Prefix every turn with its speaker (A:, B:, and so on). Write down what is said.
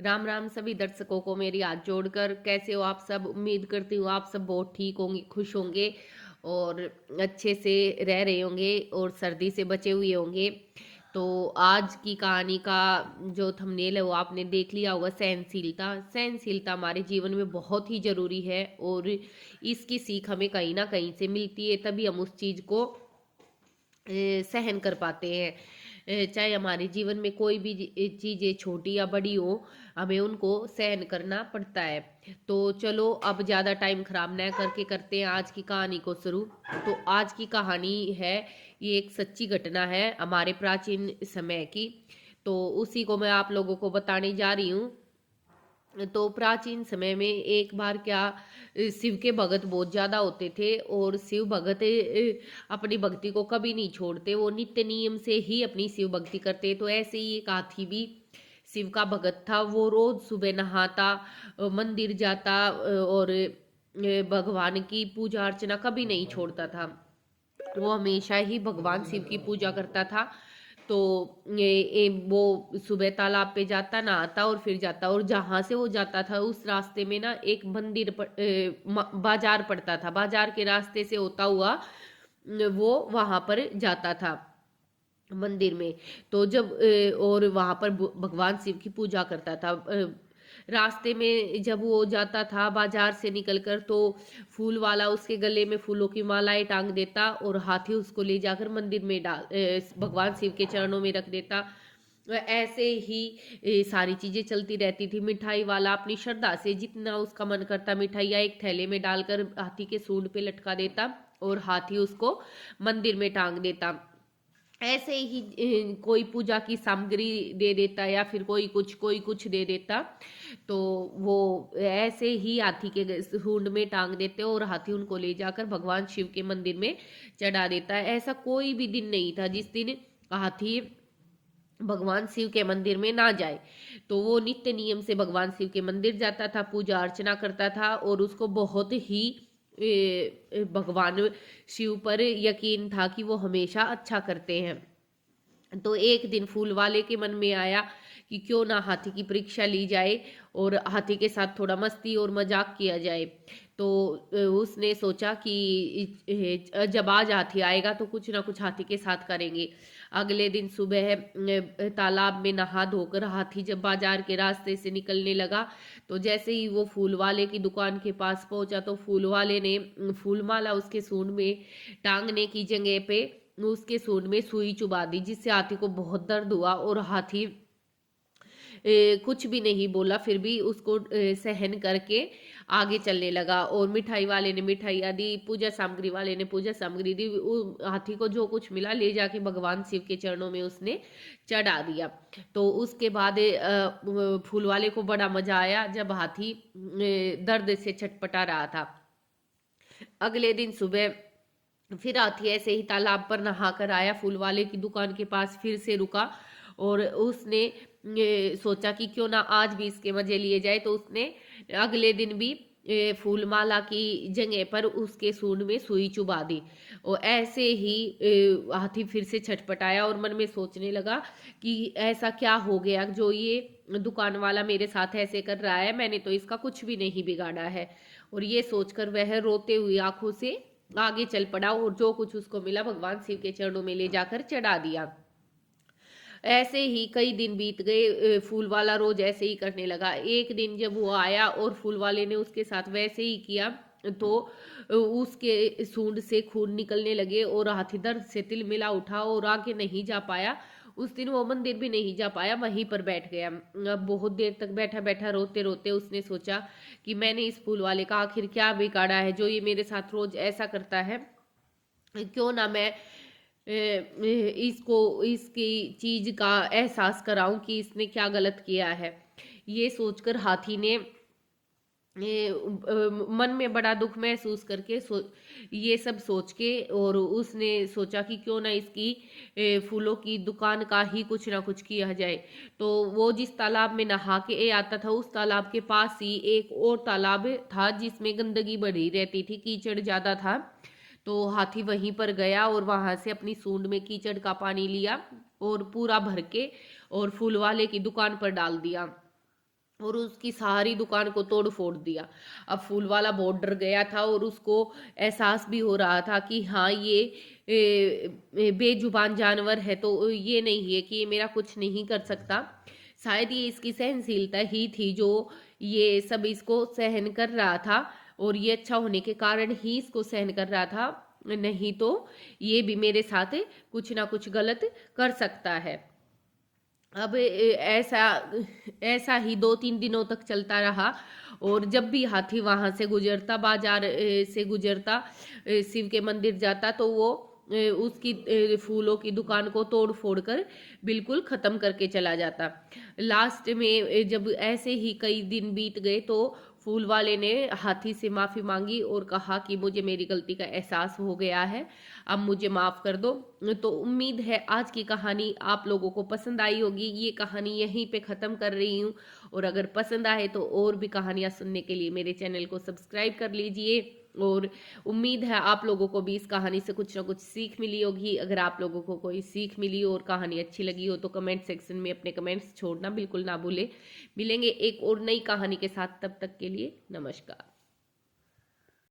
A: राम राम सभी दर्शकों को मेरी हाथ जोड़कर। कैसे हो आप सब? उम्मीद करती हूँ आप सब बहुत ठीक होंगे, खुश होंगे और अच्छे से रह रहे होंगे और सर्दी से बचे हुए होंगे। तो आज की कहानी का जो थंबनेल है वो आपने देख लिया होगा। सहनशीलता। सहनशीलता हमारे जीवन में बहुत ही ज़रूरी है और इसकी सीख हमें कहीं ना कहीं से मिलती है, तभी हम उस चीज़ को सहन कर पाते हैं। चाहे हमारे जीवन में कोई भी चीज़ें छोटी या बड़ी हो, हमें उनको सहन करना पड़ता है। तो चलो अब ज़्यादा टाइम ख़राब न करके करते हैं आज की कहानी को शुरू। तो आज की कहानी है, ये एक सच्ची घटना है हमारे प्राचीन समय की। तो उसी को मैं आप लोगों को बताने जा रही हूँ। तो प्राचीन समय में एक बार क्या, शिव के भगत बहुत ज़्यादा होते थे और शिव भगत अपनी भक्ति को कभी नहीं छोड़ते। वो नित्य नियम से ही अपनी शिव भक्ति करते। तो ऐसे ही एक हाथी भी शिव का भगत था। वो रोज सुबह नहाता, मंदिर जाता और भगवान की पूजा अर्चना कभी नहीं छोड़ता था। वो हमेशा ही भगवान शिव की पूजा करता था। तो वो सुबह तालाब पे जाता, नहाता और फिर जाता। और जहाँ से वो जाता था उस रास्ते में ना एक बाजार पड़ता था। बाजार के रास्ते से होता हुआ वो वहां पर जाता था मंदिर में। तो जब और वहां पर भगवान शिव की पूजा करता था। रास्ते में जब वो जाता था बाजार से निकलकर, तो फूल वाला उसके गले में फूलों की मालाएं टांग देता और हाथी उसको ले जाकर मंदिर में भगवान शिव के चरणों में रख देता। ऐसे ही सारी चीजें चलती रहती थी। मिठाई वाला अपनी श्रद्धा से जितना उसका मन करता मिठाइयाँ एक थैले में डालकर हाथी के सूंड पे लटका देता और हाथी उसको मंदिर में टांग देता। ऐसे ही कोई पूजा की सामग्री दे देता या फिर कोई कुछ दे देता। तो वो ऐसे ही हाथी के सूंड में टांग देते और हाथी उनको ले जाकर भगवान शिव के मंदिर में चढ़ा देता है। ऐसा कोई भी दिन नहीं था जिस दिन हाथी भगवान शिव के मंदिर में ना जाए। तो वो नित्य नियम से भगवान शिव के मंदिर जाता था, पूजा अर्चना करता था और उसको बहुत ही भगवान शिव पर यकीन था कि वो हमेशा अच्छा करते हैं। तो एक दिन फूल वाले के मन में आया कि क्यों ना हाथी की परीक्षा ली जाए और हाथी के साथ थोड़ा मस्ती और मजाक किया जाए। तो उसने सोचा कि जब आज हाथी आएगा तो कुछ ना कुछ हाथी के साथ करेंगे। अगले दिन सुबह तालाब में नहा धोकर हाथी जब बाजार के रास्ते से निकलने लगा, तो जैसे ही वो फूल वाले की दुकान के पास पहुंचा तो फूल वाले ने फूल माला उसके सूंड में टांगने की जगह पे उसके सूंड में सुई चुबा दी, जिससे हाथी को बहुत दर्द हुआ और हाथी कुछ भी नहीं बोला, फिर भी उसको सहन करके आगे चलने लगा। और मिठाई वाले ने मिठाइयाँ दी, पूजा सामग्री वाले ने पूजा सामग्री दी। हाथी को जो कुछ मिला ले जाके भगवान शिव के चरणों में उसने चढ़ा दिया। तो उसके बाद फूल वाले को बड़ा मजा आया जब हाथी दर्द से छटपटा रहा था। अगले दिन सुबह फिर हाथी ऐसे ही तालाब पर नहा कर आया, फूल वाले की दुकान के पास फिर से रुका और उसने सोचा कि क्यों ना आज भी इसके मजे लिए जाए। तो उसने अगले दिन भी फूल माला की जगह पर उसके सूंड में सुई चुबा दी। और ऐसे ही हाथी फिर से छटपटाया और मन में सोचने लगा कि ऐसा क्या हो गया जो ये दुकान वाला मेरे साथ ऐसे कर रहा है, मैंने तो इसका कुछ भी नहीं बिगाड़ा है। और ये सोचकर वह रोते हुए आंखों से आगे चल पड़ा और जो कुछ उसको मिला भगवान शिव के चरणों में ले जाकर चढ़ा दिया। ऐसे ही कई दिन बीत गए। फूल वाला रोज ऐसे ही करने लगा। एक दिन जब वो आया और फूल वाले ने उसके साथ वैसे ही किया, तो उसके सूंड से खून निकलने लगे और हाथी दर्द से तिलमिला उठा और आगे नहीं जा पाया। उस दिन वो मंदिर भी नहीं जा पाया, वहीं पर बैठ गया। अब बहुत देर तक बैठा बैठा रोते रोते उसने सोचा कि मैंने इस फूल वाले का आखिर क्या बिगाड़ा है जो ये मेरे साथ रोज ऐसा करता है। क्यों ना मैं इसको इसकी चीज का एहसास कराऊं कि इसने क्या गलत किया है। ये सोचकर हाथी ने मन में बड़ा दुख महसूस करके ये सब सोच के और उसने सोचा कि क्यों ना इसकी फूलों की दुकान का ही कुछ ना कुछ किया जाए। तो वो जिस तालाब में नहा के आता था उस तालाब के पास ही एक और तालाब था जिसमें गंदगी बढ़ी रहती थी, कीचड़ ज्यादा था। तो हाथी वहीं पर गया और वहां से अपनी सूंड में कीचड़ का पानी लिया और पूरा भर के और फूल वाले की दुकान पर डाल दिया। और उसकी सारी दुकान को तोड़ फोड़ दिया। अब फूल वाला बहुत डर गया था और उसको एहसास भी हो रहा था कि हाँ ये बेजुबान जानवर है, तो ये नहीं है कि ये मेरा कुछ नहीं कर सकता। शायद ये इसकी सहनशीलता ही थी जो ये सब इसको सहन कर रहा था, और ये अच्छा होने के कारण ही इसको सहन कर रहा था, नहीं तो ये भी मेरे साथ कुछ ना कुछ गलत कर सकता है। अब ऐसा ऐसा ही 2-3 दिनों तक चलता रहा, और जब भी हाथी वहां से गुजरता, बाजार से गुजरता, शिव के मंदिर जाता, तो वो उसकी फूलों की दुकान को तोड़ फोड़ कर बिल्कुल खत्म करके चला जाता। लास्ट में जब ऐसे ही कई दिन बीत गए, तो फूल वाले ने हाथी से माफी मांगी और कहा कि मुझे मेरी गलती का एहसास हो गया है, अब मुझे माफ कर दो। तो उम्मीद है आज की कहानी आप लोगों को पसंद आई होगी। ये कहानी यहीं पे ख़त्म कर रही हूँ, और अगर पसंद आए तो और भी कहानियाँ सुनने के लिए मेरे चैनल को सब्सक्राइब कर लीजिए। और उम्मीद है आप लोगों को भी इस कहानी से कुछ ना कुछ सीख मिली होगी। अगर आप लोगों को कोई सीख मिली और कहानी अच्छी लगी हो तो कमेंट सेक्शन में अपने कमेंट्स छोड़ना बिल्कुल ना भूले। मिलेंगे एक और नई कहानी के साथ, तब तक के लिए नमस्कार।